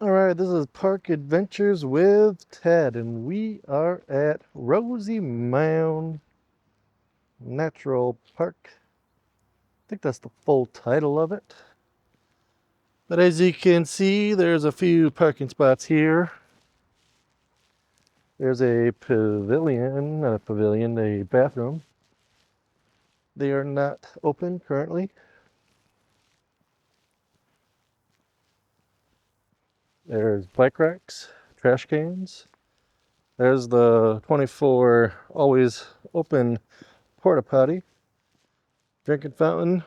Alright, this is Park Adventures with Ted, and we are at Rosy Mound Natural Park. I think that's the full title of it. But as you can see, there's a few parking spots here. There's a pavilion, not a pavilion, a bathroom. They are not open currently. There's bike racks, trash cans. There's the 24 always open porta potty, drinking fountain.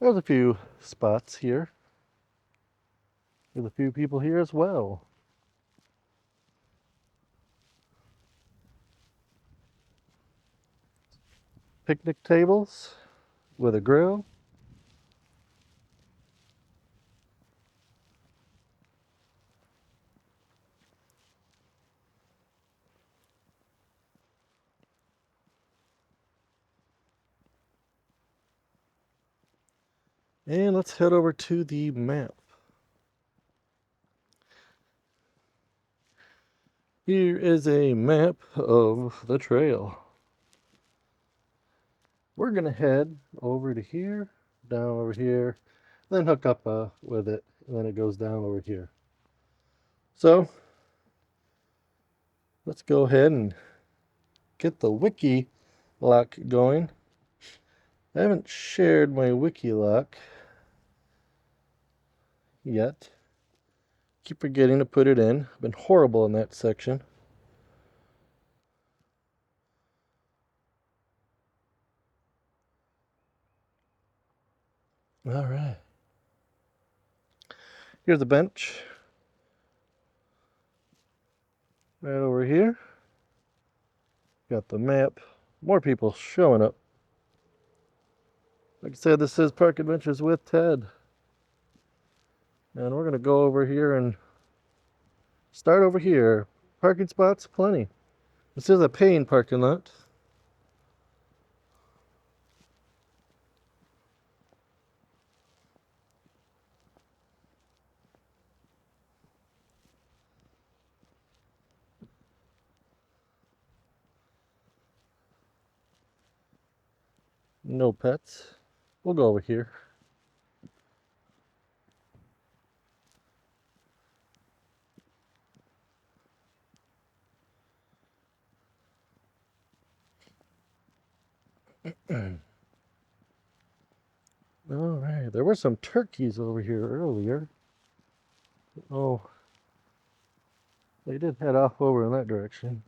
There's a few spots here. There's a few people here as well. Picnic tables with a grill. And let's head over to the map. Here is a map of the trail. We're gonna head over to here, down over here, then hook up with it, and then it goes down over here. So let's go ahead and get the wiki lock going. I haven't shared my wiki lock yet. Keep forgetting to put it in. I've been horrible in that section. All right. Here's a bench. Right over here. Got the map. More people showing up. Like I said, this is Park Adventures with Ted. And we're going to go over here and start over here. Parking spots, plenty. This is a paying parking lot. No pets. We'll go over here. All right, there were some turkeys over here earlier. Oh, they did head off over in that direction.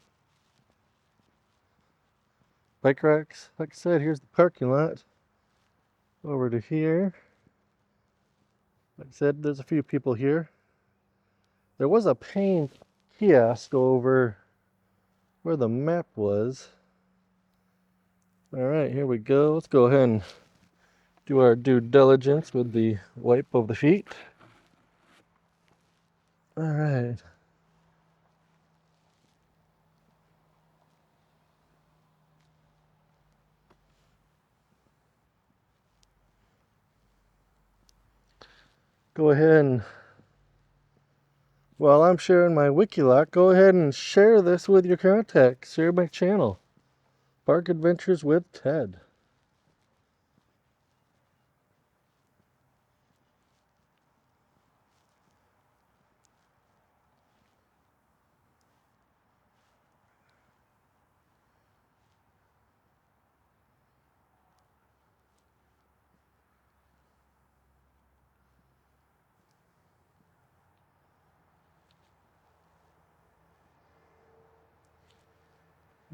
Bike racks. Like I said, here's the parking lot. Over to here. Like I said, there's a few people here. There was a paying kiosk over where the map was. All right, here we go. Let's go ahead and do our due diligence with the wipe of the feet. All right. Go ahead and, while I'm sharing my Wikiloc, go ahead and share this with your contacts. Share my channel, Park Adventures with Ted.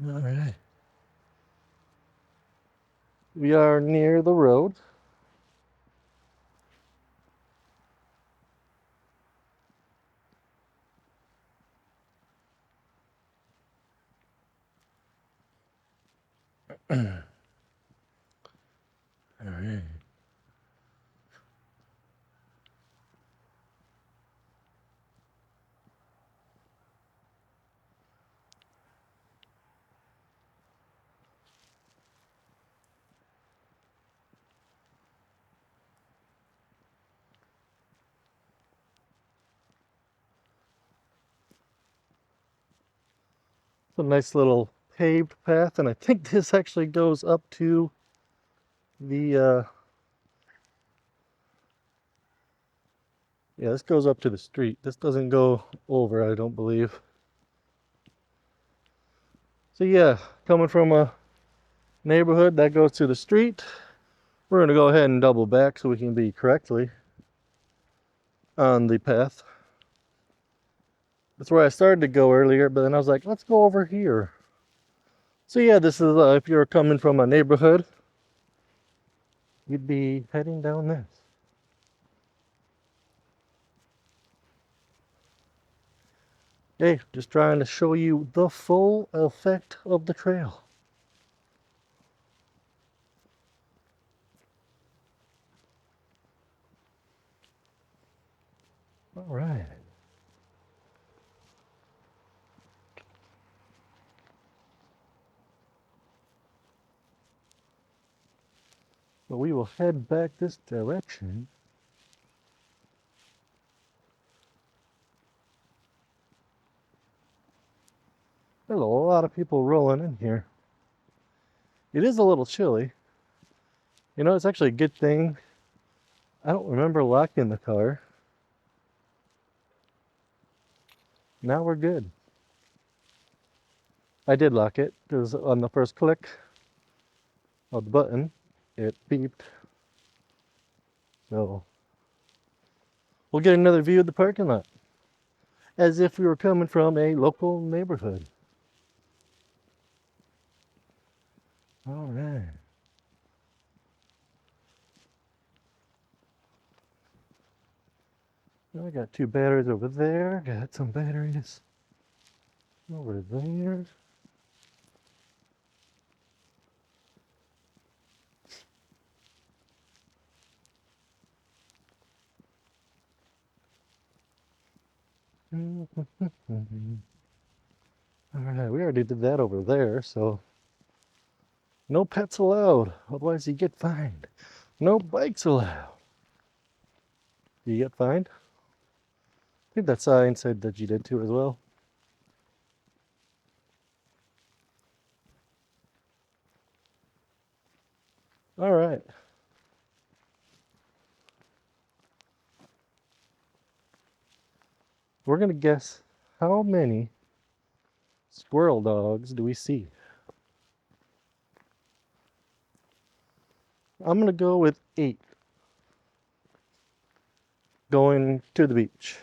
All right. We are near the road. All right. It's a nice little paved path, and I think this actually goes up to the yeah, this goes up to the street. This doesn't go over, I don't believe. So yeah, coming from a neighborhood that goes to the street, we're going to go ahead and double back so we can be correctly on the path. That's where I started to go earlier, but then I was like, let's go over here. So yeah, this is if you're coming from a neighborhood, you'd be heading down this. Hey, just trying to show you the full effect of the trail. All right. Well, we will head back this direction. There's a lot of people rolling in here. It is a little chilly. You know, it's actually a good thing I don't remember locking the car. Now we're good. I did lock it because on the first click of the button, it beeped. So we'll get another view of the parking lot as if we were coming from a local neighborhood. All right. I got 2 batteries over there. Got some batteries over there. All right, we already did that over there, so no pets allowed, otherwise you get fined. No bikes allowed. You get fined? I think that sign said that you did too as well. All right. We're gonna guess how many squirrel dogs do we see? I'm gonna go with 8 going to the beach.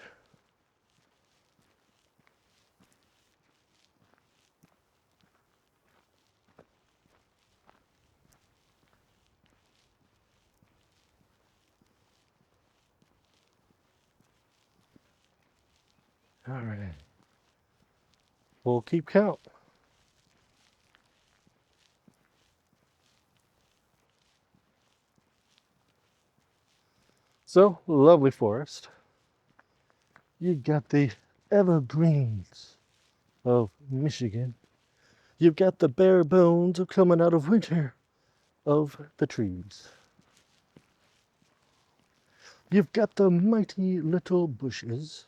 All right. We'll keep count. So, lovely forest. You got the evergreens of Michigan. You've got the bare bones coming out of winter of the trees. You've got the mighty little bushes.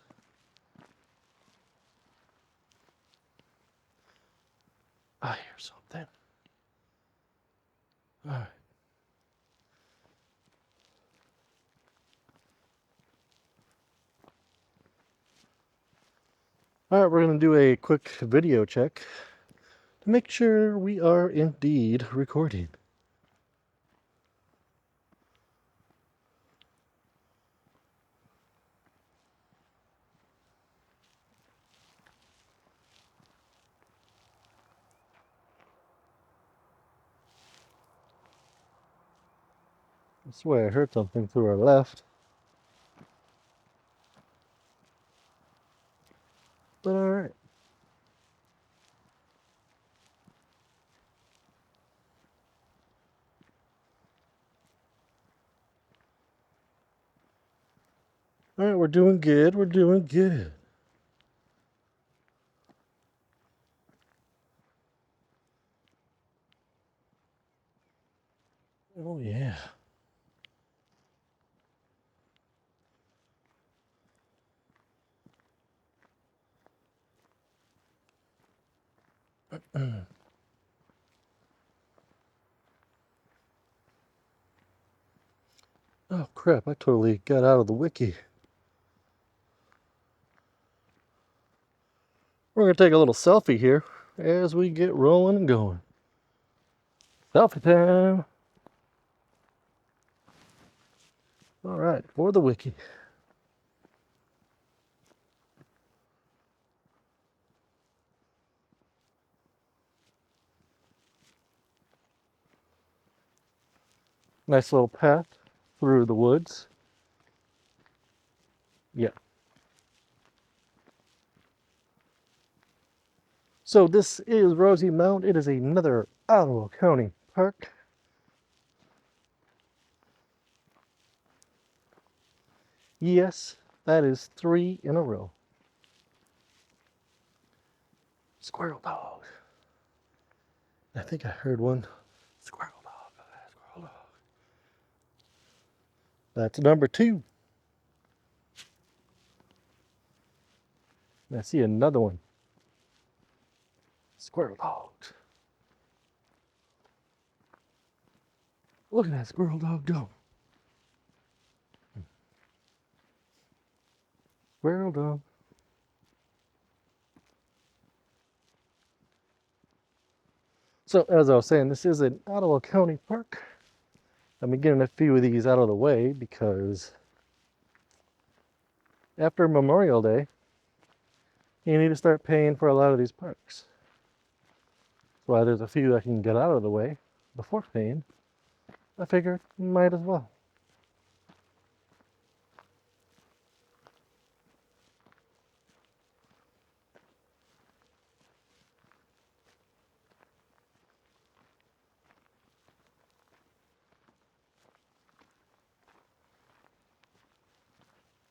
I hear something. All right. All right, we're going to do a quick video check to make sure we are indeed recording. I swear I heard something to our left. But all right. All right, we're doing good. We're doing good. Oh, yeah. Oh crap, I totally got out of the wiki. We're going to take a little selfie here as we get rolling and going. Selfie time! Alright, for the wiki. Nice little path through the woods. Yeah. So this is Rosy Mound. It is another Ottawa County park. Yes, that is 3 in a row. Squirrel dog. I think I heard one. Squirrel dog. Squirrel dog. That's number 2. I see another one. Squirrel dogs. Look at that squirrel dog go. Squirrel dog. So as I was saying, this is an Ottawa County park. I'm getting a few of these out of the way because after Memorial Day, you need to start paying for a lot of these parks. That's why there's a few I can get out of the way before paying. I figured might as well.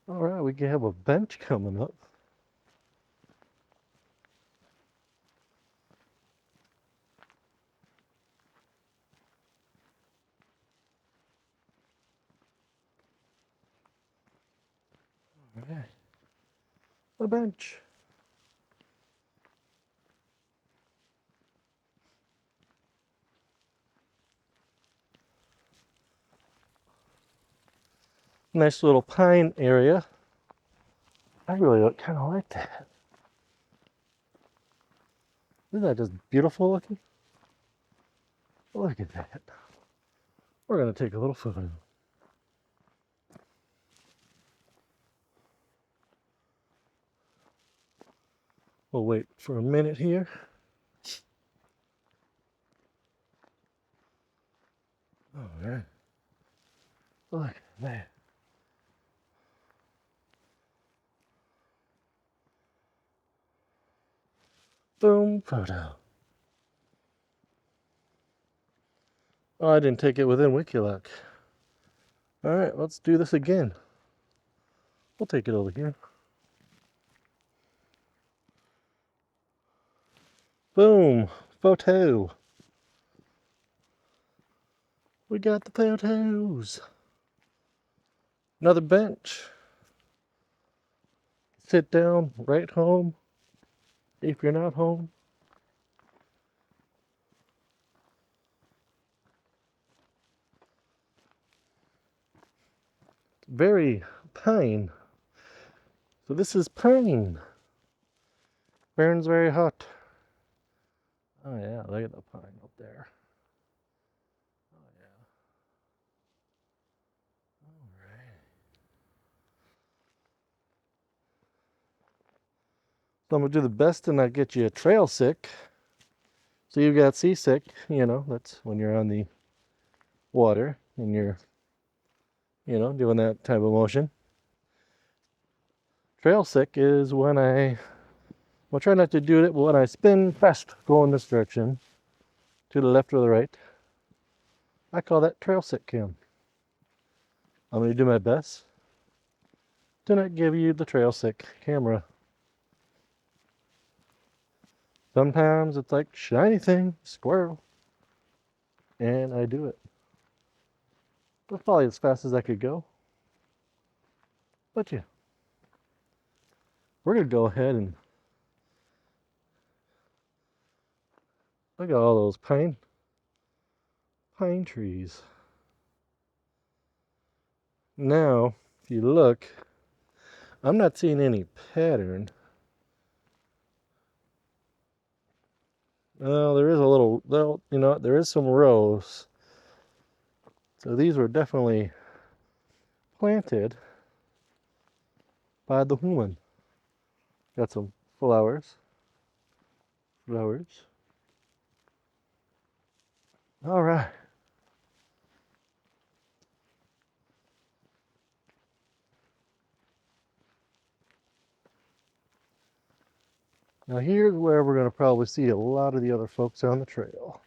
All right, we can have a bench coming up. All right, a bench. Nice little pine area. I really kind of like that. Isn't that just beautiful looking? Look at that. We're going to take a little photo. We'll wait for a minute here. All right. Look at that. Boom, photo. Oh, I didn't take it within WikiLoc. All right, let's do this again. We'll take it over here. Boom, photo. We got the photos. Another bench. Sit down, right home. If you're not home. Very pine. So this is pine. Burns very hot. Oh yeah, look at the pine up there. Oh yeah. All right. So I'm gonna do the best to not get you trail sick. So you got seasick, you know, that's when you're on the water and you're, you know, doing that type of motion. Trail sick is when I'll try not to do it, but when I spin fast, go in this direction, to the left or the right, I call that trail sick cam. I'm going to do my best to not give you the trail sick camera. Sometimes it's like shiny thing, squirrel, and I do it. That's probably as fast as I could go. But yeah, we're going to go ahead and Look at all those pine trees. Now, if you look, I'm not seeing any pattern. Well, there is a little, well, you know, there is some rows. So these were definitely planted by the woman. Got some flowers. Flowers. All right. Now here's where we're going to probably see a lot of the other folks on the trail.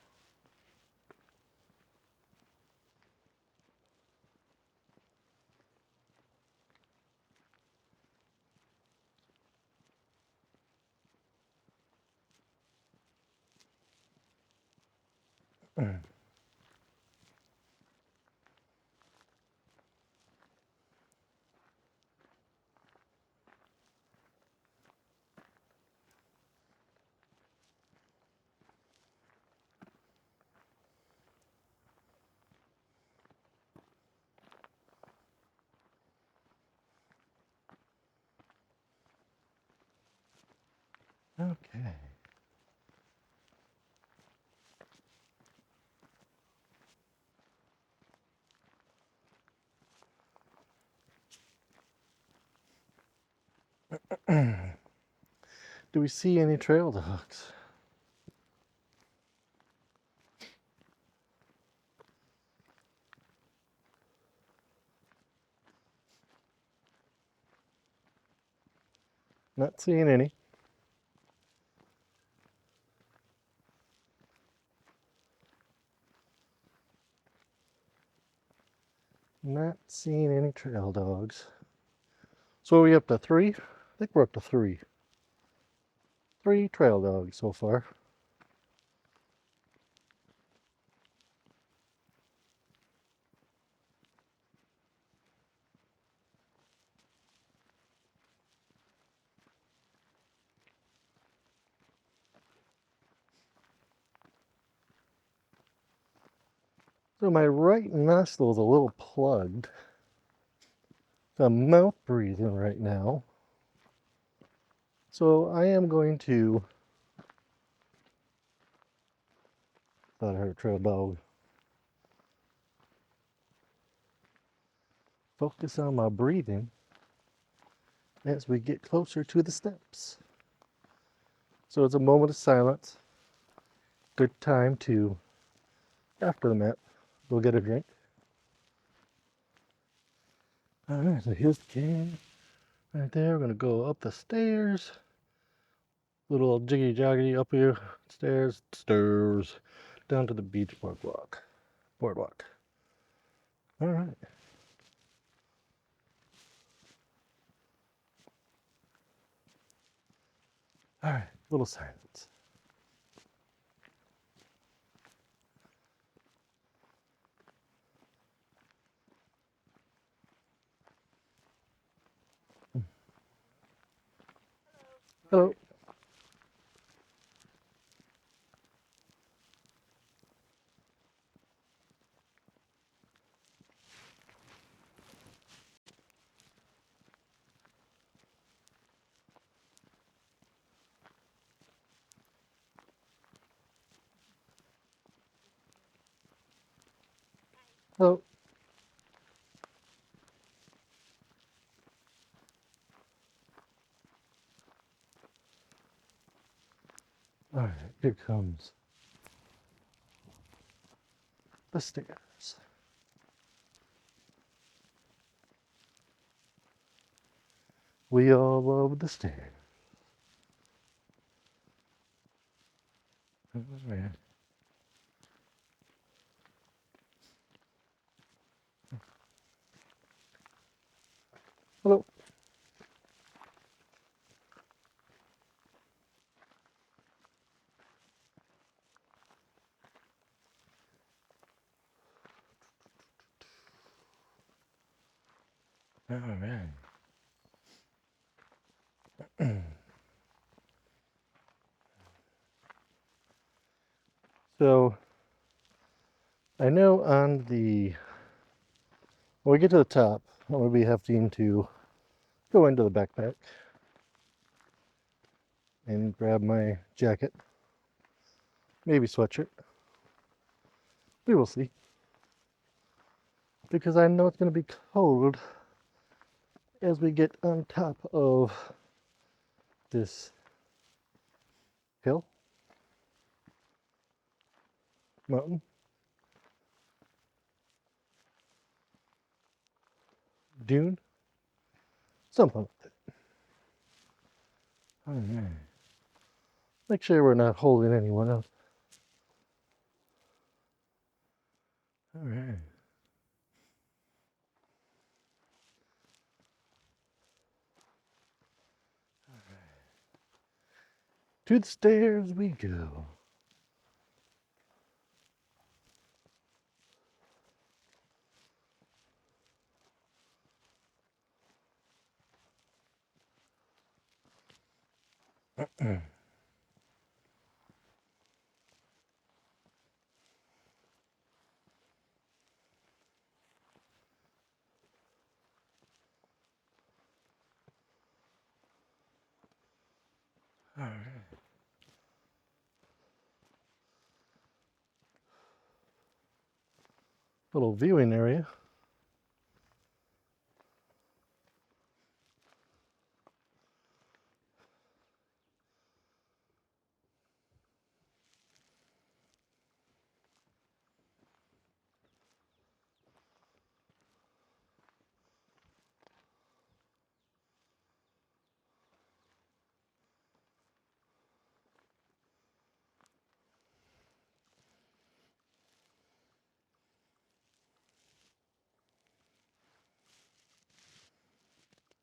Okay. Do we see any trail dogs? Not seeing any. Not seeing any trail dogs. So are we up to 3? I think we're up to 3. 3 trail dogs so far. So my right nostril is a little plugged. I'm mouth breathing right now. So I am going to, thought I heard a trail dog. Focus on my breathing as we get closer to the steps. So it's a moment of silence. Good time to, after the map, go get a drink. All right, so here's the can right there. We're gonna go up the stairs. Little jiggy joggedy up here, stairs, down to the beach boardwalk. All right. All right, little silence. Hello. Hello. All right, here comes the stairs. We all love the stairs. All right. Hello. All right. So I know on when we get to the top, I'm going to be having to go into the backpack and grab my jacket, maybe sweatshirt. We will see. Because I know it's going to be cold as we get on top of this hill, mountain, dune, something like that. All right. Make sure we're not holding anyone up. All right. To the stairs we go. All right. Little viewing area.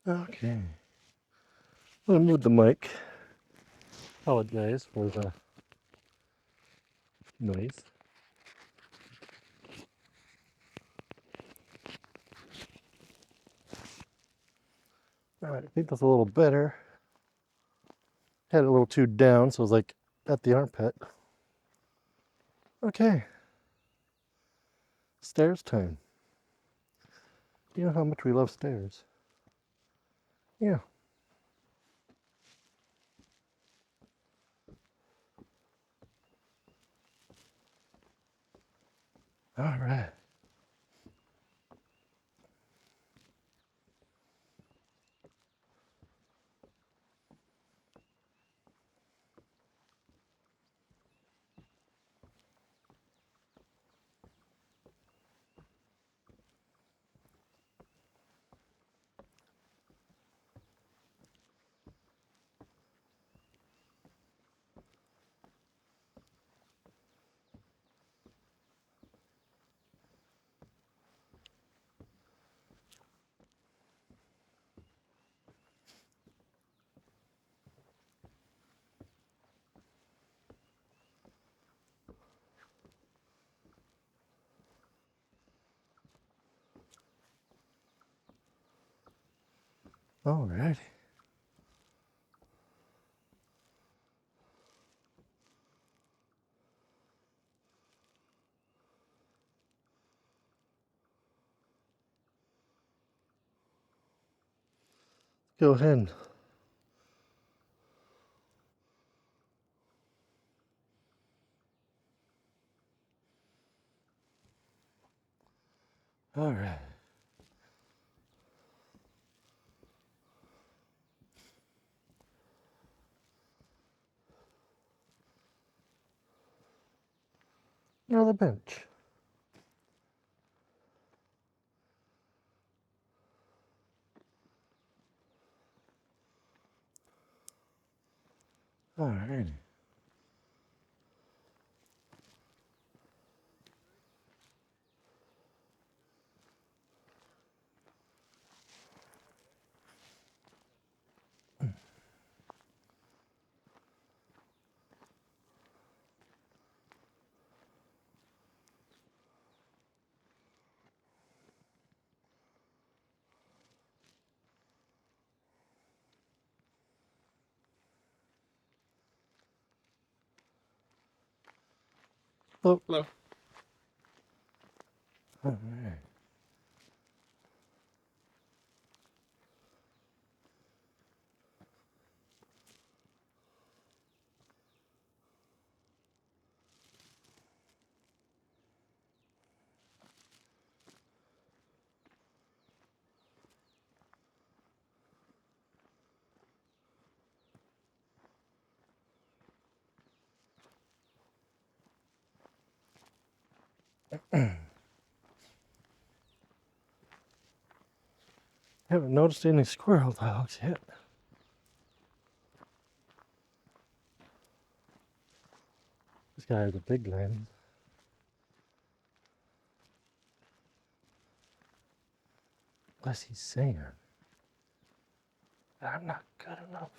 Okay. I'm gonna move the mic. Apologize for the noise. All right, I think that's a little better. Had it a little too down, so it was like at the armpit. Okay. Stairs time. You know how much we love stairs. Yeah. All right. All right. Go ahead. All right. Now the bench. All right. Hello. Hello. All right. Haven't noticed any squirrel dogs yet. This guy has a big lens. Unless he's saying that I'm not good enough.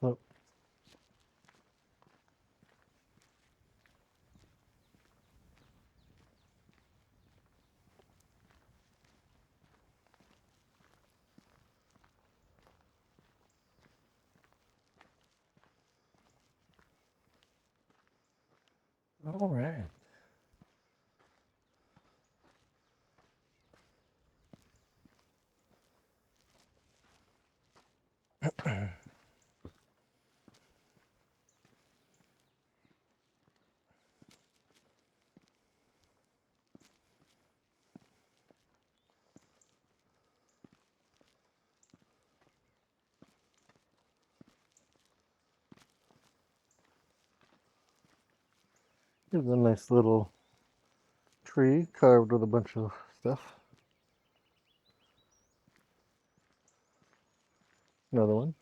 Look. All right. Here's a nice little tree carved with a bunch of stuff. Another one.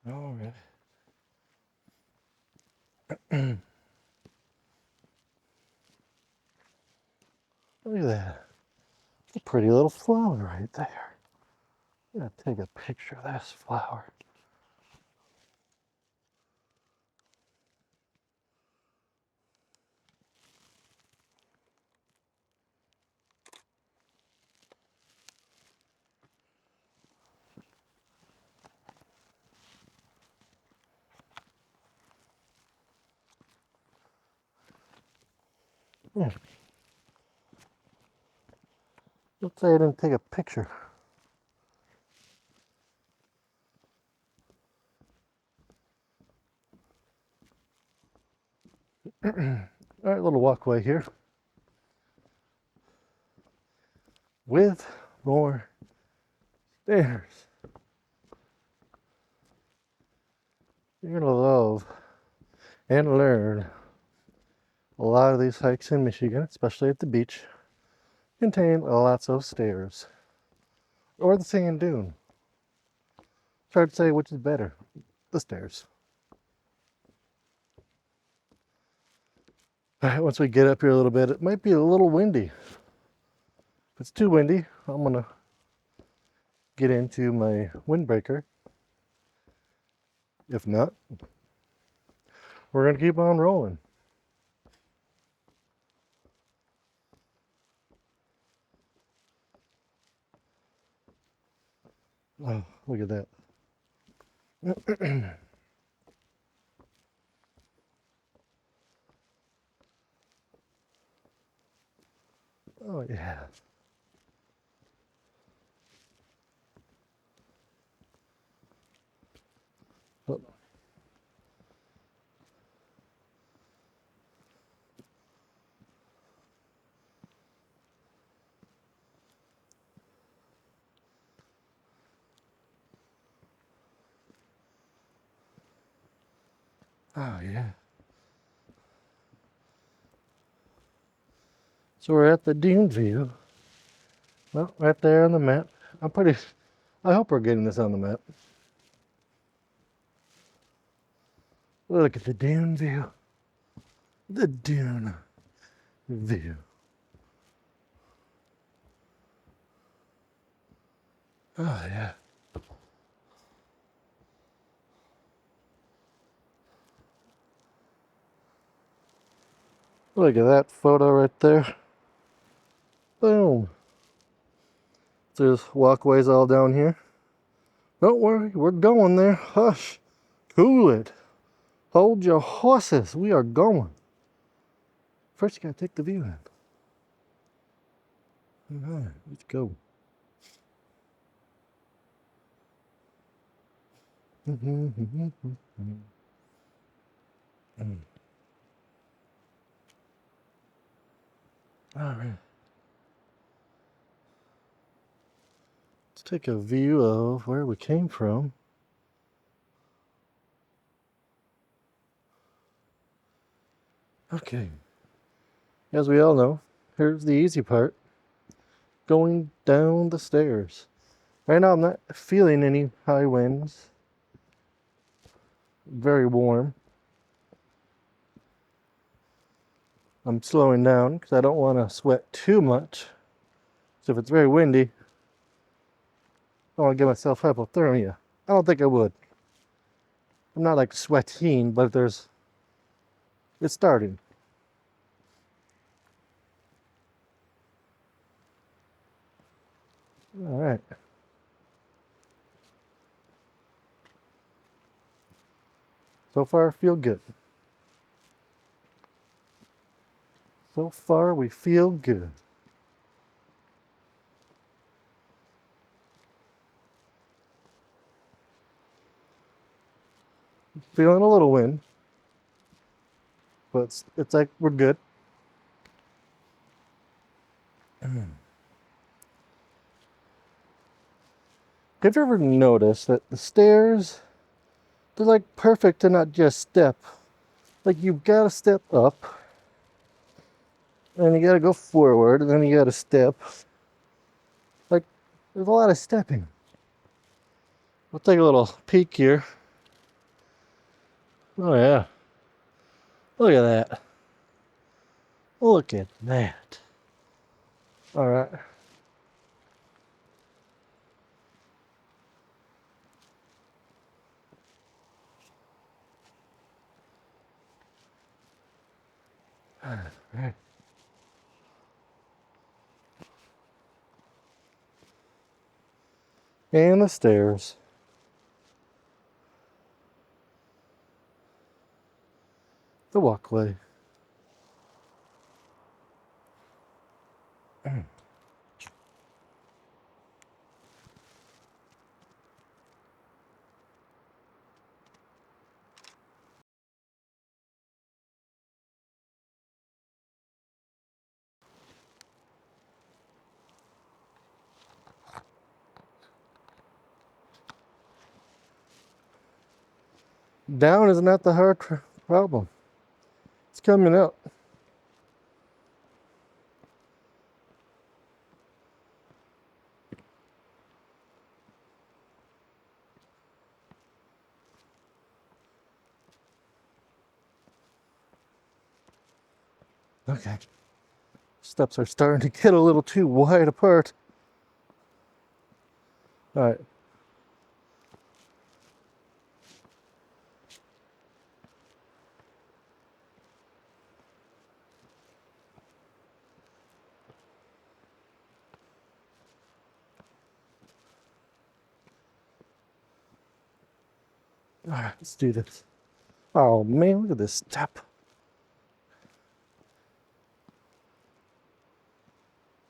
All right. Look at that. A pretty little flower right there. I'm gonna take a picture of this flower. Yeah. Let's say I didn't take a picture. All right, little walkway here with more stairs. You're gonna love and learn a lot of these hikes in Michigan, especially at the beach, contain lots of stairs or the sand dune. It's hard to say which is better. The stairs. All right, once we get up here a little bit, it might be a little windy. If it's too windy, I'm gonna get into my windbreaker. If not, we're gonna keep on rolling. Oh, look at that. Oh yeah. Oh, oh yeah. So we're at the dune view. Well, right there on the map. I hope we're getting this on the map. Look at the dune view. The dune view. Oh yeah. Look at that photo right there. Boom. There's walkways all down here. Don't worry, we're going there. Hush. Cool it. Hold your horses. We are going. First, you gotta take the view in. All right, let's go. All right. Let's take a view of where we came from. Okay. As we all know, here's the easy part. Going down the stairs. Right now I'm not feeling any high winds. Very warm. I'm slowing down because I don't want to sweat too much. So if it's very windy, I want to give myself hypothermia. I don't think I would. I'm not like sweating, but it's starting. All right. So far, I feel good. So far, we feel good. Feeling a little wind, but it's like we're good. Have you ever noticed that the stairs, they're like perfect to not just step. Like you've got to step up, and you got to go forward, and then you got to step. Like there's a lot of stepping. We'll take a little peek here. Oh yeah. Look at that. Look at that. All right. All right. And the stairs. The walkway. Down is not the hard problem. It's coming up. Okay. Steps are starting to get a little too wide apart. All right. All right, let's do this. Oh man, look at this step.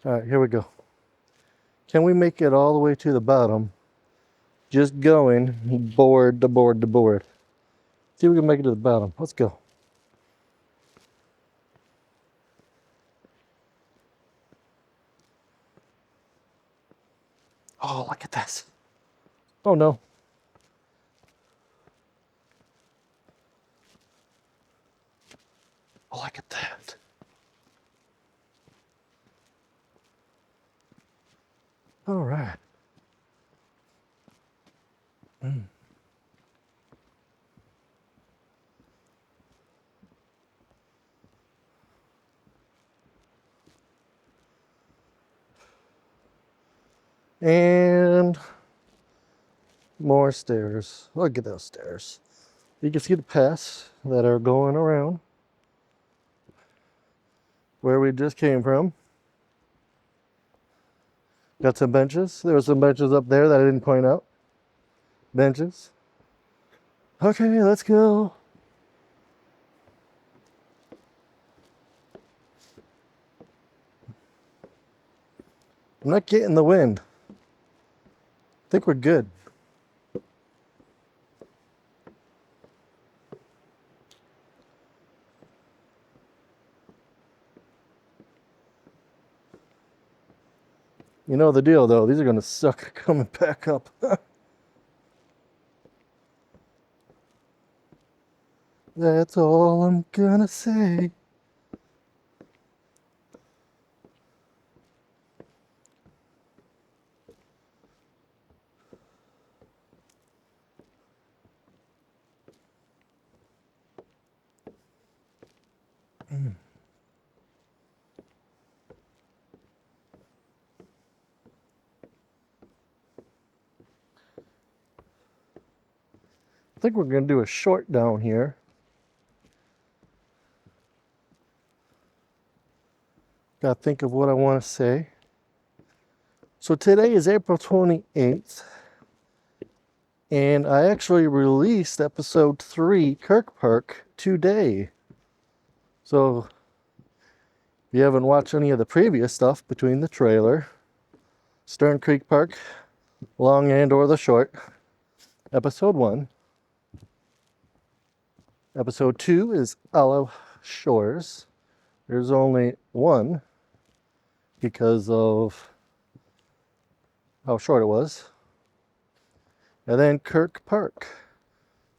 All right, here we go. Can we make it all the way to the bottom? Just going board to board to board. See if we can make it to the bottom. Let's go. Oh, look at this. Oh no. Oh, look at that. All right. And more stairs. Look at those stairs. You can see the paths that are going around where we just came from. Got some benches. There were some benches up there that I didn't point out. Benches. Okay, let's go. I'm not getting the wind. I think we're good. You know the deal though, these are gonna suck coming back up. That's all I'm gonna say. I think we're gonna do a short down here. Gotta think of what I wanna say. So today is April 28th. And I actually released episode 3, Kirk Park, today. So if you haven't watched any of the previous stuff between the trailer, Stern Creek Park, long and or the short, episode 1. Episode 2 is Olive Shores. There's only one because of how short it was. And then Kirk Park,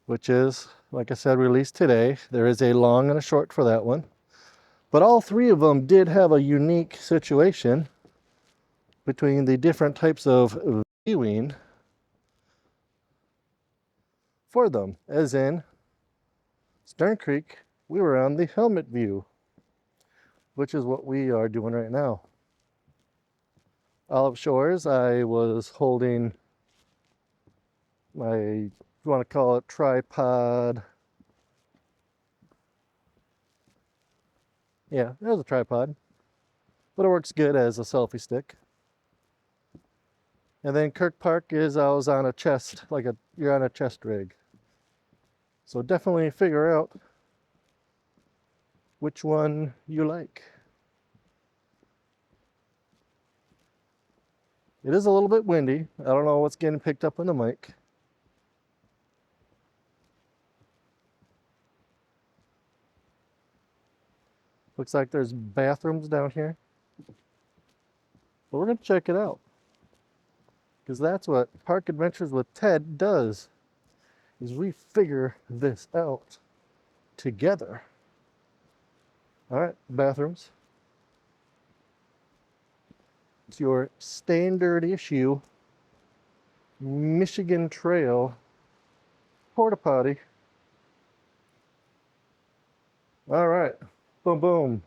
which is, like I said, released today. There is a long and a short for that one. But all three of them did have a unique situation between the different types of viewing for them. As in, Stern Creek, we were on the helmet view, which is what we are doing right now. Olive Shores, I was holding my, you want to call it tripod. Yeah, it was a tripod, but it works good as a selfie stick. And then Kirk Park is I was on a chest, you're on a chest rig. So definitely figure out which one you like. It is a little bit windy. I don't know what's getting picked up on the mic. Looks like there's bathrooms down here. But we're going to check it out. Because that's what Park Adventures with Ted does. Is we figure this out together. Alright, bathrooms. It's your standard issue Michigan Trail porta potty. Alright, boom boom.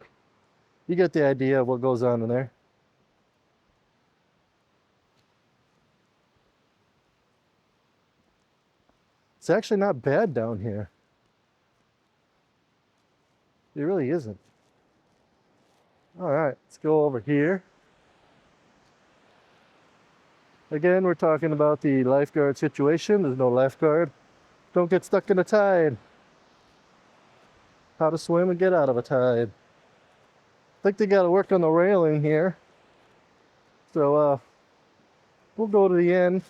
You get the idea of what goes on in there. It's actually not bad down here. It really isn't. Alright, let's go over here. Again, we're talking about the lifeguard situation. There's no lifeguard. Don't get stuck in a tide. How to swim and get out of a tide. I think they got to work on the railing here So we'll go to the end.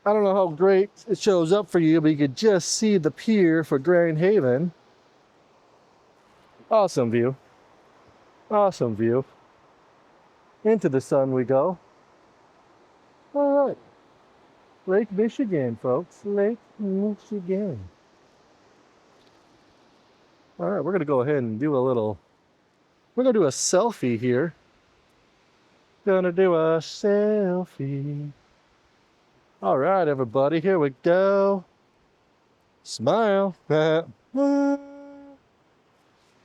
I don't know how great it shows up for you, but you could just see the pier for Grand Haven. Awesome view. Awesome view. Into the sun we go. All right. Lake Michigan, folks. Lake Michigan. All right, we're going to go ahead and do a little... We're going to do a selfie here. Gonna do a selfie. All right, everybody, here we go. Smile.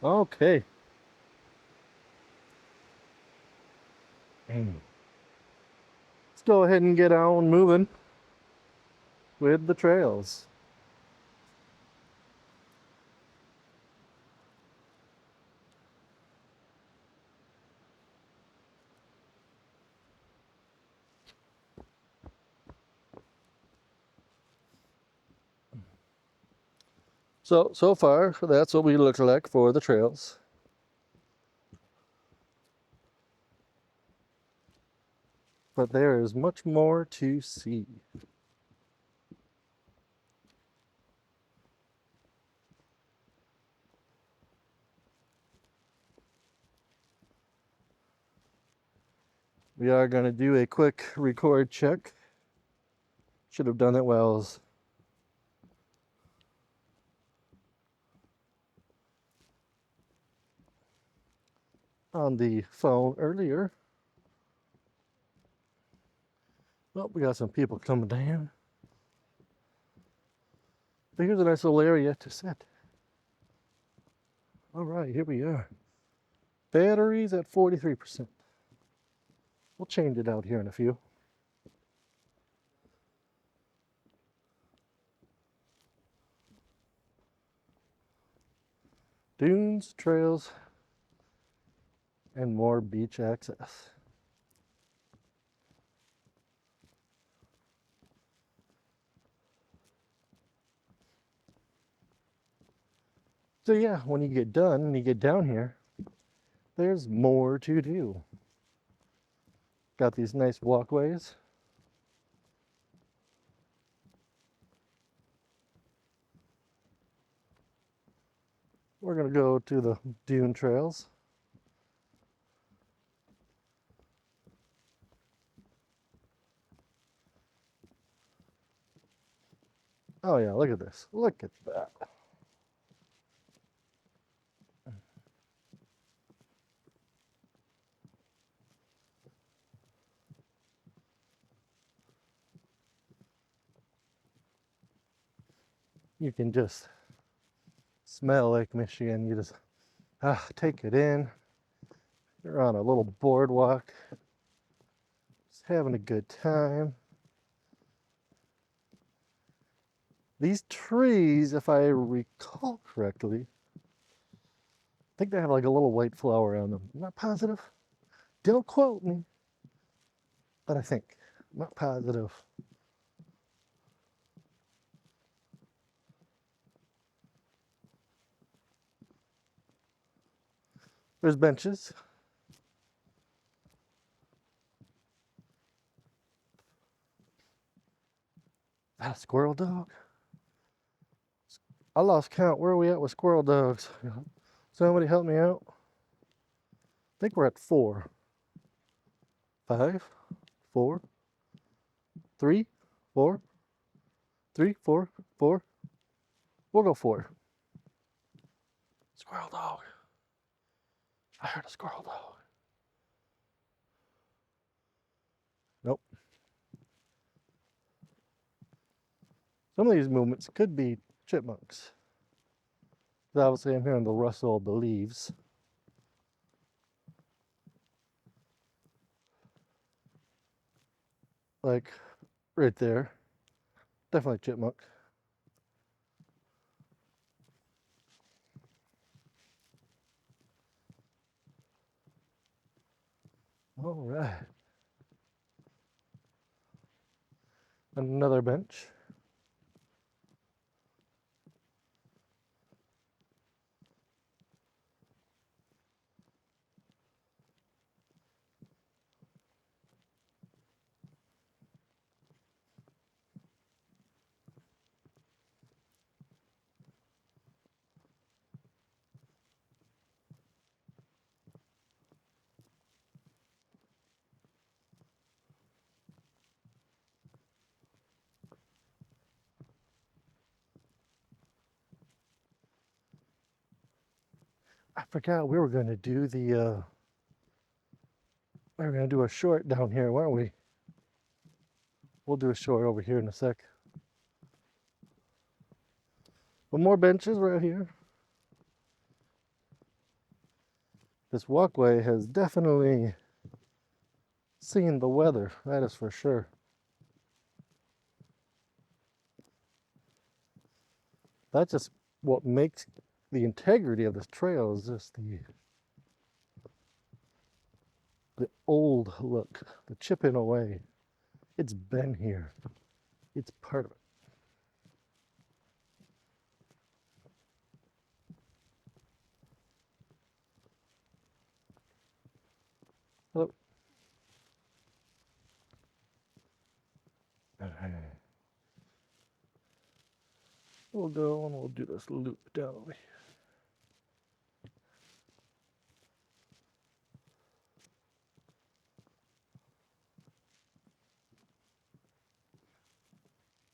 Okay. Let's go ahead and get on moving with the trails. So far, that's what we look like for the trails. But there is much more to see. We are going to do a quick record check. Should have done it while I was on the phone earlier. Oh, we got some people coming down. But here's a nice little area to sit. All right, here we are. Batteries at 43%. We'll change it out here in a few. Dunes, trails, and more beach access. So yeah, when you get done and you get down here, there's more to do. Got these nice walkways. We're gonna go to the dune trails. Oh yeah, look at this. Look at that. You can just smell Lake Michigan. You just take it in. You're on a little boardwalk, just having a good time. These trees, if I recall correctly, I think they have like a little white flower on them. I'm not positive. Don't quote me. But I think. I'm not positive. There's benches. That a squirrel dog? I lost count. Where are we at with squirrel dogs? Somebody help me out. I think we're at 4. 5, 4, 3, 4, 3, 4, 4. We'll go 4. Squirrel dog. I heard a squirrel dog. Nope. Some of these movements could be chipmunks. Obviously, I'm hearing the rustle of the leaves. Like right there. Definitely chipmunk. All right. Another bench. I forgot we were going to do we were going to do a short down here, weren't we? We'll do a short over here in a sec. But more benches right here. This walkway has definitely seen the weather, that is for sure. That's just what makes the integrity of this trail is just the old look, the chipping away. It's been here. It's part of it. Hello. We'll go and we'll do this loop down over here.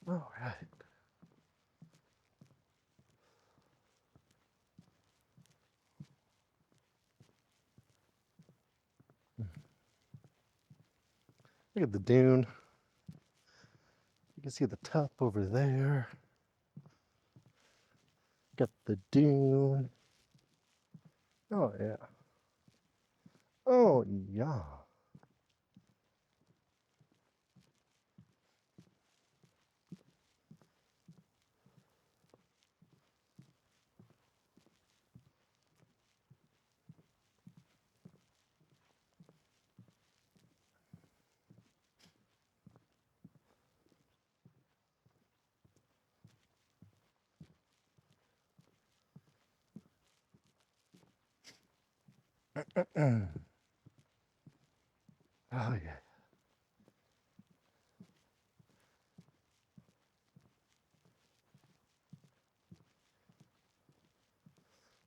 All right. Look at the dune. You can see the top over there. Got the dune. Oh, yeah. Oh, yeah. Oh, yeah.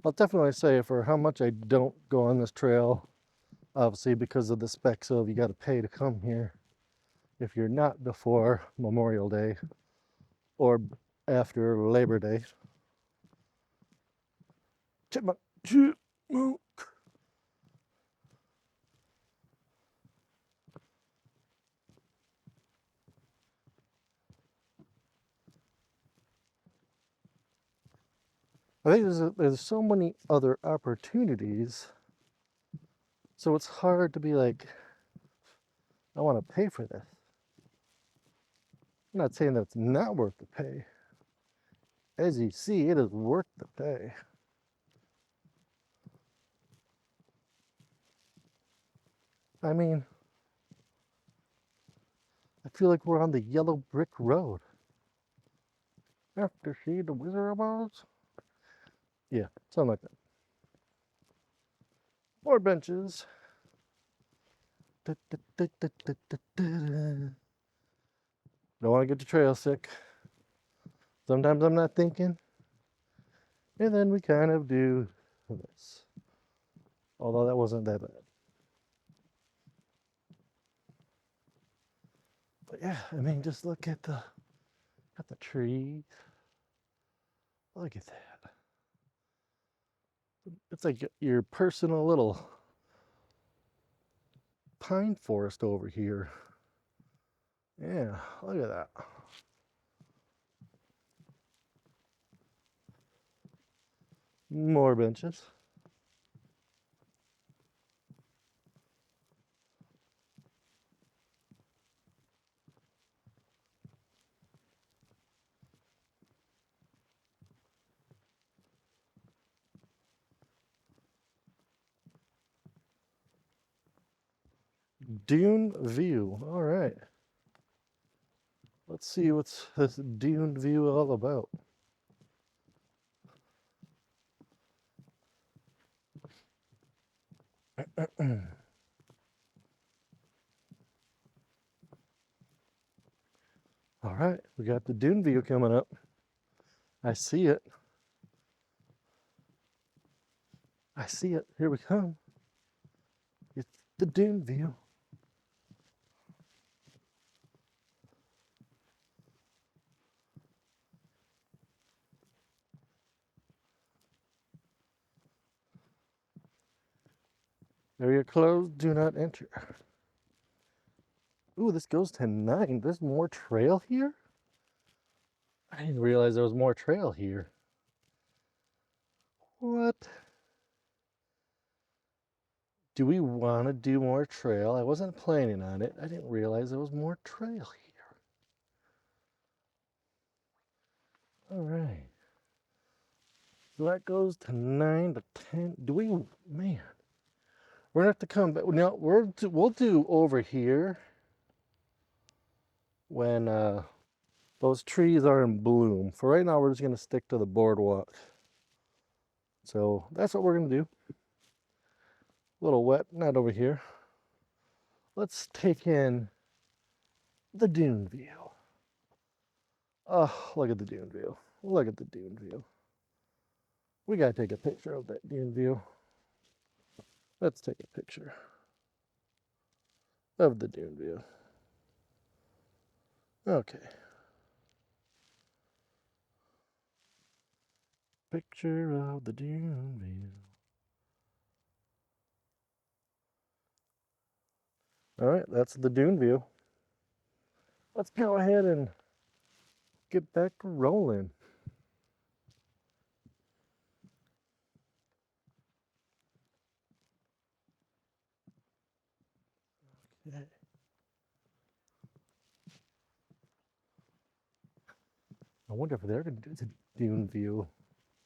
I'll definitely say for how much I don't go on this trail, obviously because of the specs of you got to pay to come here if you're not before Memorial Day or after Labor Day. Chipmunk, chipmunk. I think there's so many other opportunities, so it's hard to be like, I want to pay for this. I'm not saying that it's not worth the pay. As you see, it is worth the pay. I mean, I feel like we're on the yellow brick road. After see the Wizard of Oz? Yeah, something like that. More benches. Don't want to get the trail sick. Sometimes I'm not thinking. And then we kind of do this. Although that wasn't that bad. But yeah, I mean, just look at the trees. Look at that. It's like your personal little pine forest over here. Yeah, look at that. More benches. Dune view. All right. Let's see what's this dune view all about. All right, we got the dune view coming up. I see it. I see it. Here we come. It's the dune view. Area closed, do not enter. Ooh, this goes to 9. There's more trail here? I didn't realize there was more trail here. What? Do we want to do more trail? I wasn't planning on it. I didn't realize there was more trail here. All right. So that goes to 9 to 10. Do we, man, we're gonna have to come back. No, we'll do over here when those trees are in bloom. For right now, we're just gonna stick to the boardwalk. So that's what we're gonna do. A little wet, not over here. Let's take in the dune view. Oh, look at the dune view. Look at the dune view. We gotta take a picture of that dune view. Let's take a picture of the dune view. Okay. Picture of the dune view. All right, that's the dune view. Let's go ahead and get back rolling. Okay. I wonder if they're going to do the dune view.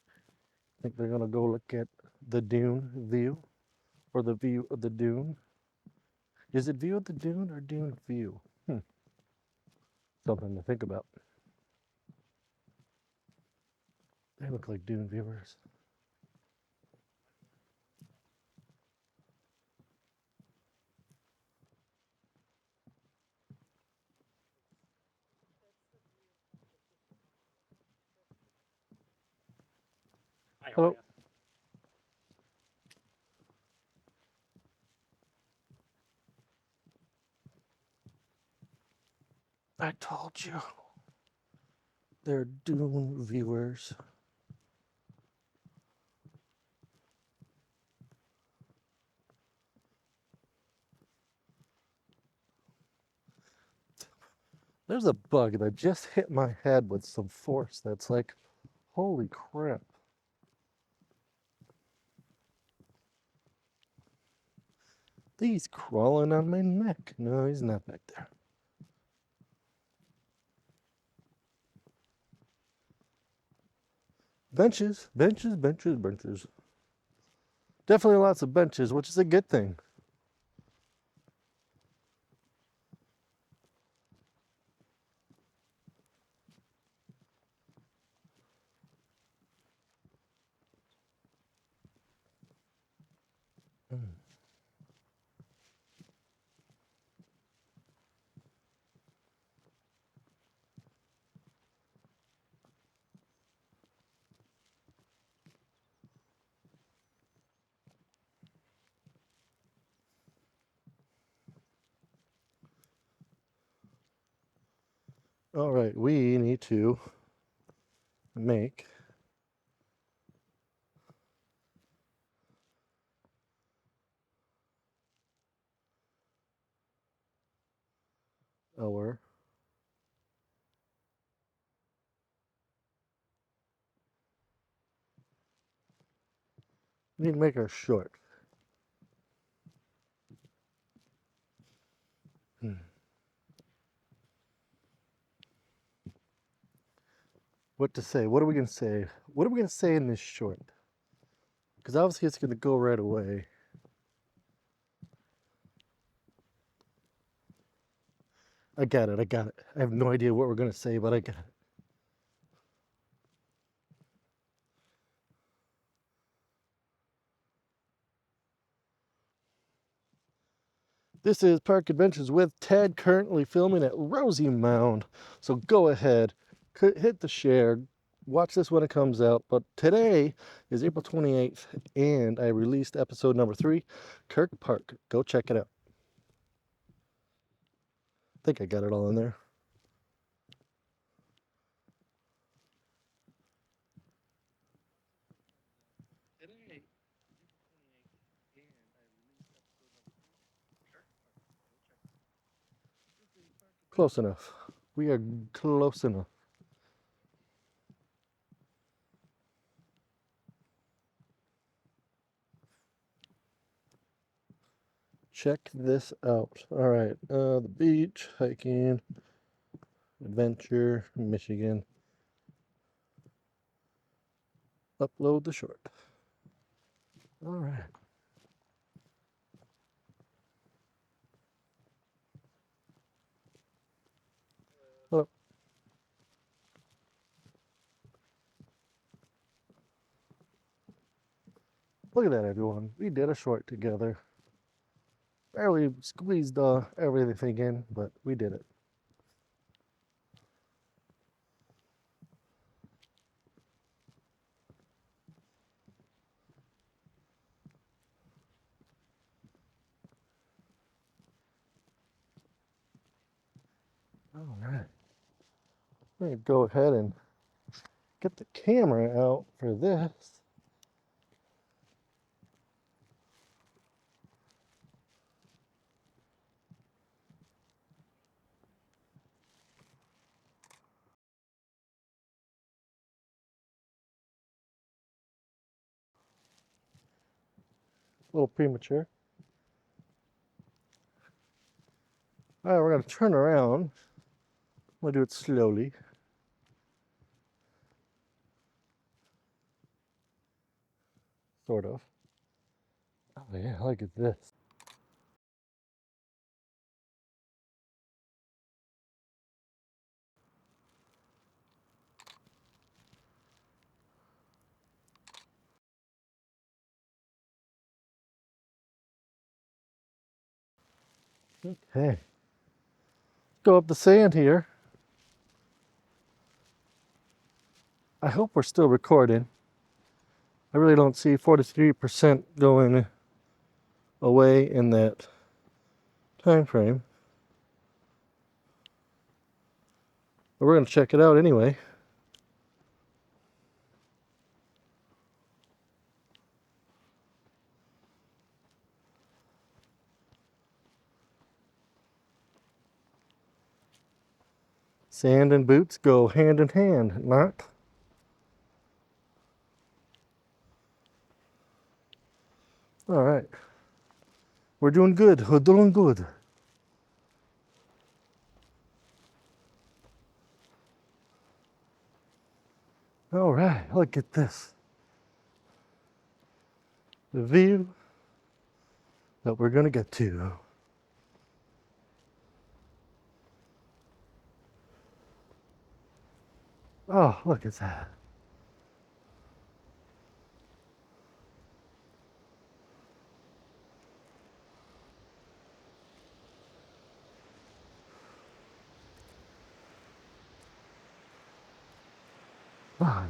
I think they're going to go look at the dune view or the view of the dune. Is it view of the dune or dune view? Something to think about. They look like dune viewers. Hello. I told you. They're dune viewers. There's a bug that just hit my head with some force that's like, holy crap. He's crawling on my neck. No, he's not back there. Benches, benches, benches, benches. Definitely lots of benches, which is a good thing. All right, we need to make our we need to make our short. What to say? What are we gonna say? What are we gonna say in this short? Because obviously it's gonna go right away. I got it. I got it. I have no idea what we're gonna say, but I got it. This is Park Adventures with Ted, currently filming at Rosy Mound. So go ahead, hit the share, watch this when it comes out. But today is April 28th, and I released episode number 3, Kirk Park. Go check it out. I think I got it all in there. Today, April 28th, and I released Close enough. We are close enough. Check this out. All right, the beach, hiking, adventure, Michigan. Upload the short. All right. Hello. Look at that, everyone. We did a short together. Barely squeezed everything in, but we did it. All right. We're going to go ahead and get the camera out for this. A little premature. All right, we're going to turn around. I'm going to do it slowly. Sort of. Oh yeah, look at this. Okay. Go up the sand here. I hope we're still recording. I really don't see 43% going away in that time frame. But we're going to check it out anyway. Sand and boots go hand in hand, not? All right. We're doing good. We're doing good. All right. Look at this. The view that we're going to get to. Oh, look at that. Oh,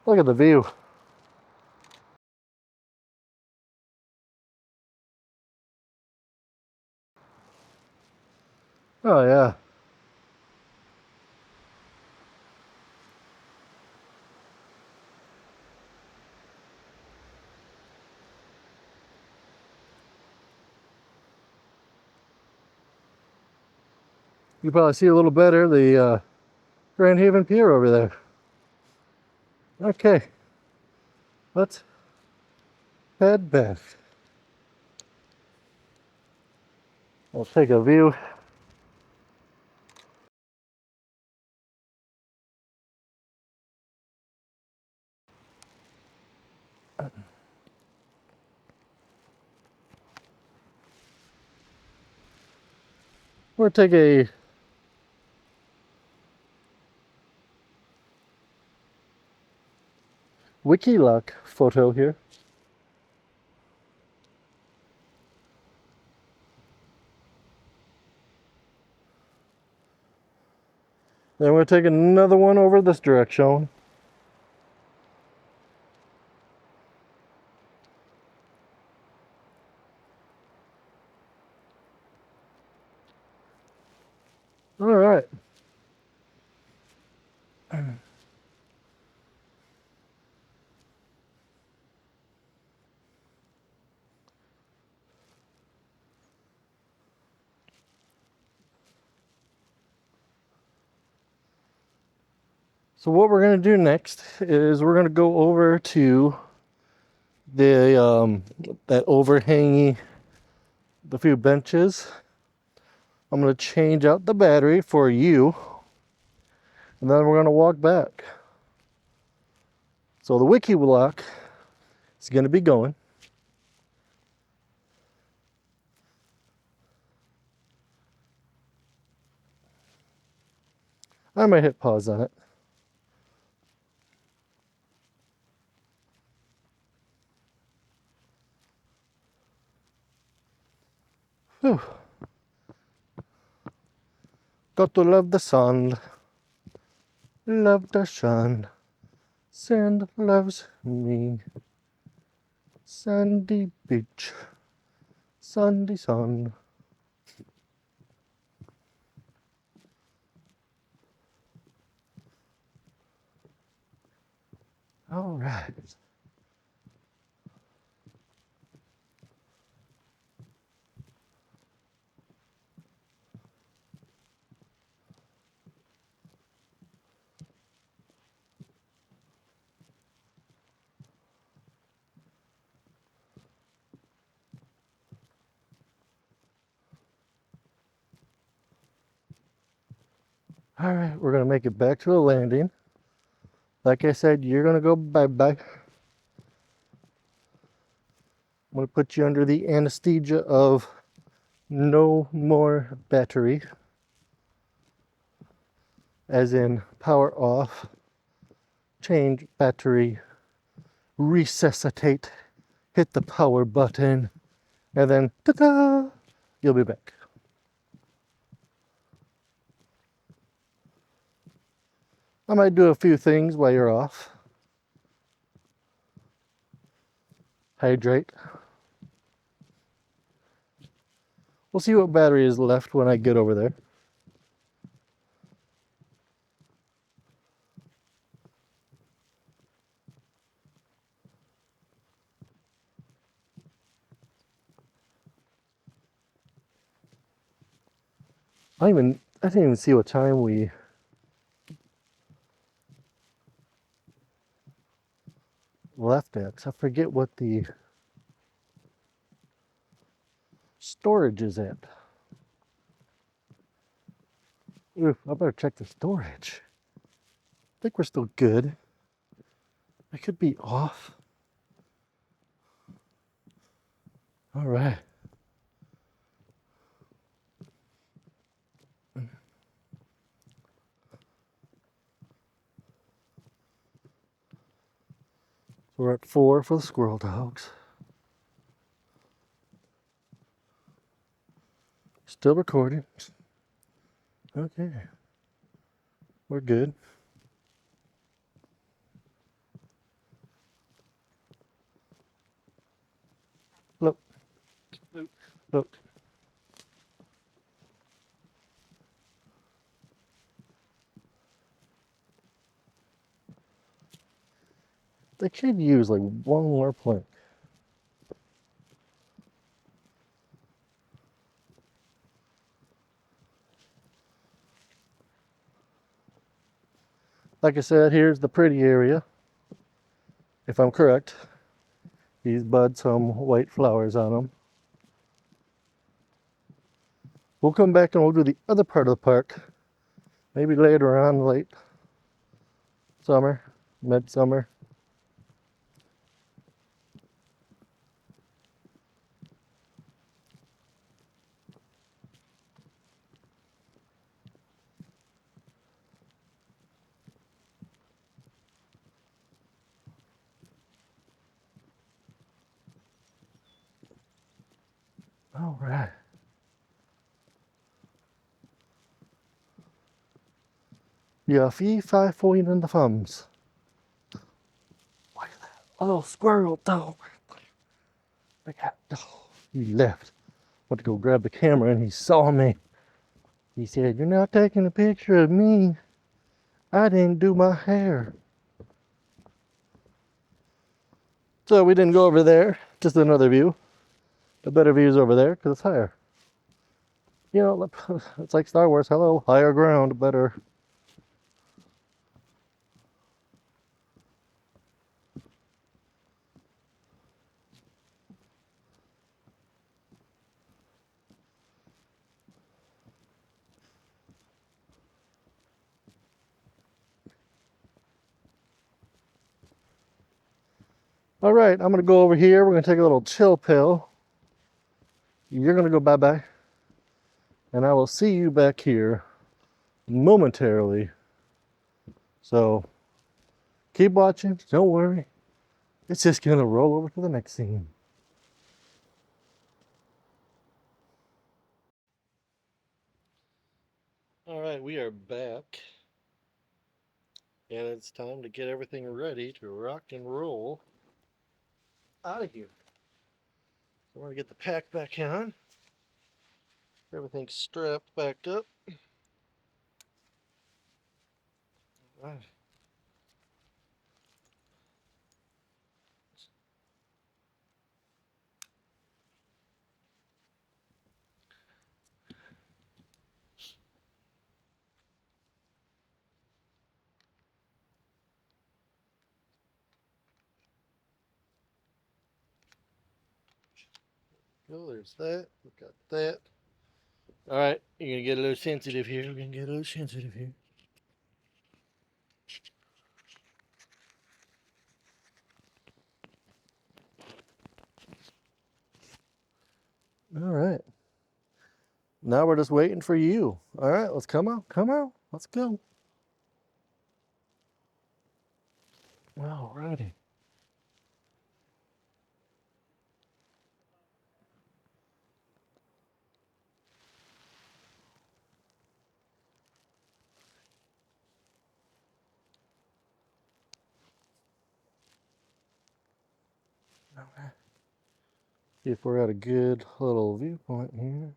look at the view. Oh, yeah. You probably see a little better the Grand Haven Pier over there. Okay. Let's head back. I'll take a view. We're going to take a wiki look photo here. Then we're gonna take another one over this direction. All right. So what we're going to do next is we're going to go over to the that overhangy, the few benches. I'm going to change out the battery for you, and then we're going to walk back. So the wiki block is going to be going. I might hit pause on it. Whew. Got to love the sun. Love the sun. Sand loves me. Sandy beach. Sandy sun. All right. All right, we're gonna make it back to a landing. Like I said, you're gonna go bye-bye. I'm gonna put you under the anesthesia of no more battery, as in power off, change battery, resuscitate, hit the power button, and then ta-da, you'll be back. I might do a few things while you're off. Hydrate. We'll see what battery is left when I get over there. I didn't even see what time we left at. I forget what the storage is at. Ooh, I better check the storage. I think we're still good. I could be off. All right. So we're at 4 for the squirrel dogs. Still recording. Okay. We're good. Look. Look. They could use like one more plank. Like I said, here's the pretty area. If I'm correct. These bud some white flowers on them. We'll come back and we'll do the other part of the park. Maybe later on, late summer, midsummer. All right. Yeah, fee, fi, foin, and the thumbs. Look at that. A little squirrel, though. Look at that. Oh, he left. Went to go grab the camera and he saw me. He said, "You're not taking a picture of me. I didn't do my hair." So we didn't go over there. Just another view. The better view is over there because it's higher. You know, it's like Star Wars. Hello, higher ground, better. All right, I'm gonna go over here. We're gonna take a little chill pill. You're gonna go bye-bye. And I will see you back here momentarily. So keep watching, don't worry. It's just gonna roll over to the next scene. All right, we are back. And it's time to get everything ready to rock and roll out of here. So we're gonna get the pack back on. Everything's strapped back up. All right. Oh, there's that. We got that. All right, you're gonna get a little sensitive here. We're gonna get a little sensitive here. All right. Now we're just waiting for you. All right, let's come on. Come on. Let's go. All righty. All right. See if we're at a good little viewpoint here.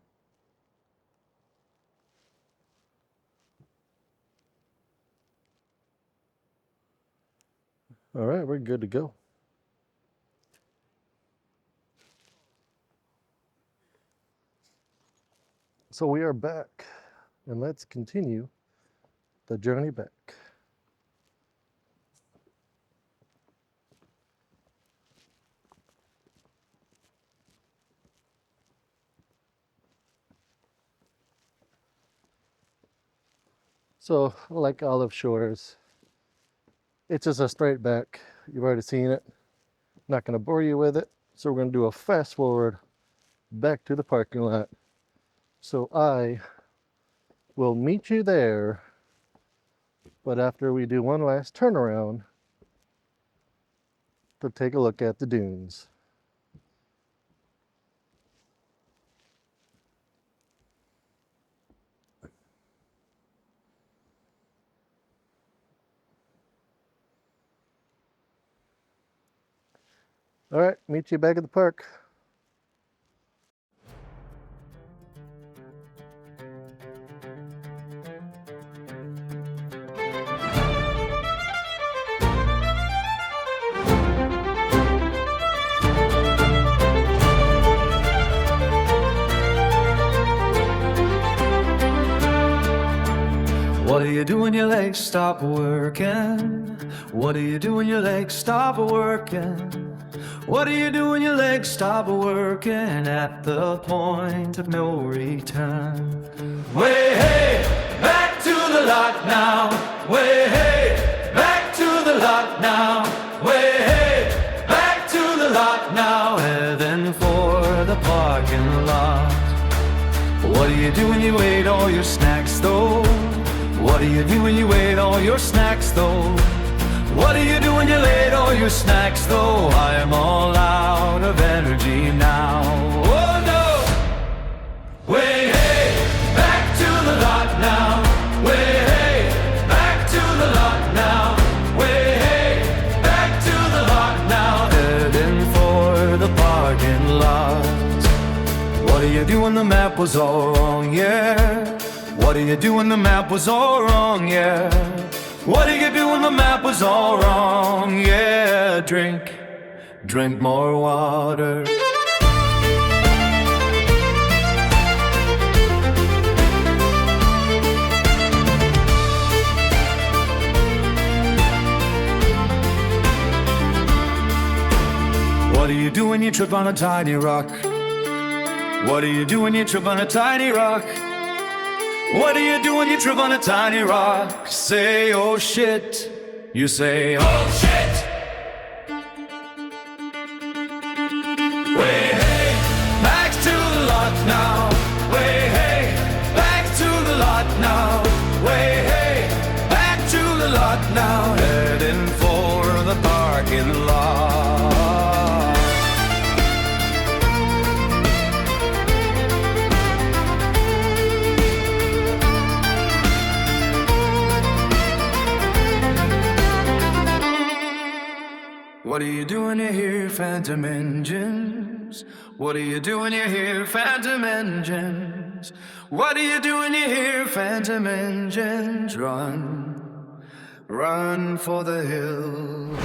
All right, we're good to go. So we are back, and let's continue the journey back. So, like Olive Shores, it's just a straight back. You've already seen it. Not going to bore you with it. So we're going to do a fast forward back to the parking lot. So I will meet you there, but after we do one last turnaround to take a look at the dunes. All right, meet you back at the park. What do you do when your legs stop working? What do you do when your legs stop working? What do you do when your legs stop working at the point of no return? Way hey, back to the lot now. Way hey, back to the lot now. Way hey, back to the lot now. Heading for the parking lot. What do you do when you ate all your snacks though? What do you do when you ate all your snacks though? What do you do when you ate all your snacks though? I am all out of energy now. Oh no! Way hey, back to the lot now. Way hey, back you do when the map was all wrong, yeah? What do you do when the map was all wrong, yeah? What do you do when the map was all wrong, yeah? Drink more water. What do you do when you trip on a tiny rock? What do you do when you trip on a tiny rock? What do you do when you trip on a tiny rock? Say, oh shit. You say, oh shit. Way hey, back to the lot now. Way hey, back to the lot now. Way hey, back to the lot now. Heading for the parking lot. What do you do when you hear phantom engines? What do you do when you hear phantom engines? What do you do when you hear phantom engines? Run for the hills.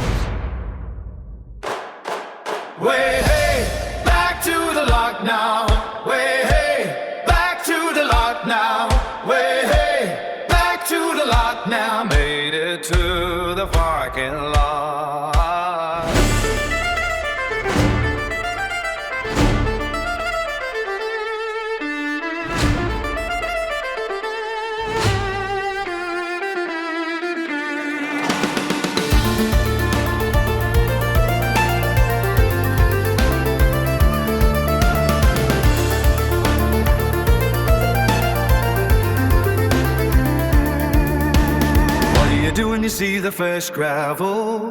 Way hey, back to the lot now. Way hey, back to the lot now. Way hey, back to the lot now. Made it to the parking lot. Do when you see the first gravel?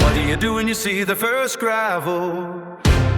What do you do when you see the first gravel?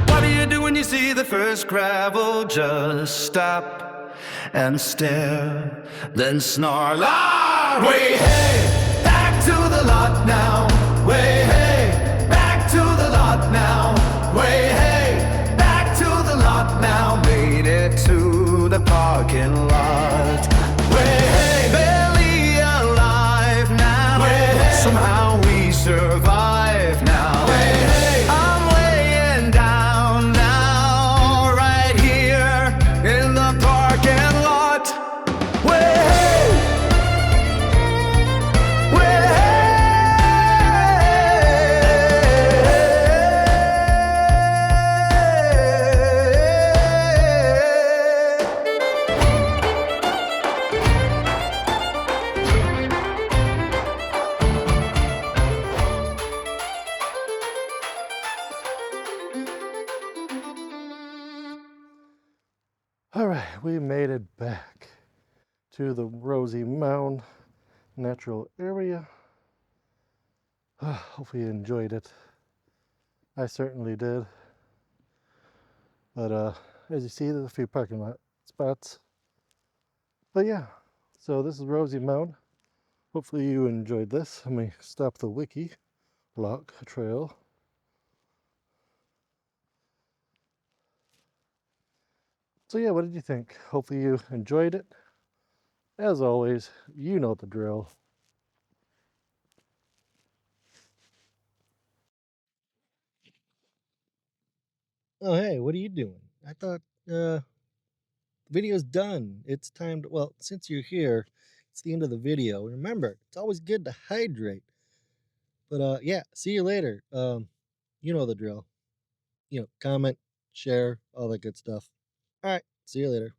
What do you do when you see the first gravel? Just stop and stare, then snarl. Ah! Way hey, back to the lot now. Way hey, back to the lot now. Way hey, back to the lot now. Made it to the parking lot. Way hey, barely alive now. Way hey, somehow we survive now. Way hey, I'm laying down now, right here in the parking lot. Way hey, way All right, we made it back to the Rosy Mound natural area. Hopefully you enjoyed it. I certainly did. But as you see, there's a few parking lot spots. But yeah, so this is Rosy Mound. Hopefully you enjoyed this. Let me stop the wiki block trail. So yeah, what did you think? Hopefully you enjoyed it. As always, you know the drill. Oh hey, what are you doing? I thought the video's done. It's time to, well, since you're here, it's the end of the video. Remember, it's always good to hydrate. But yeah, see you later. You know the drill. Comment, share, all that good stuff. All right, see you later.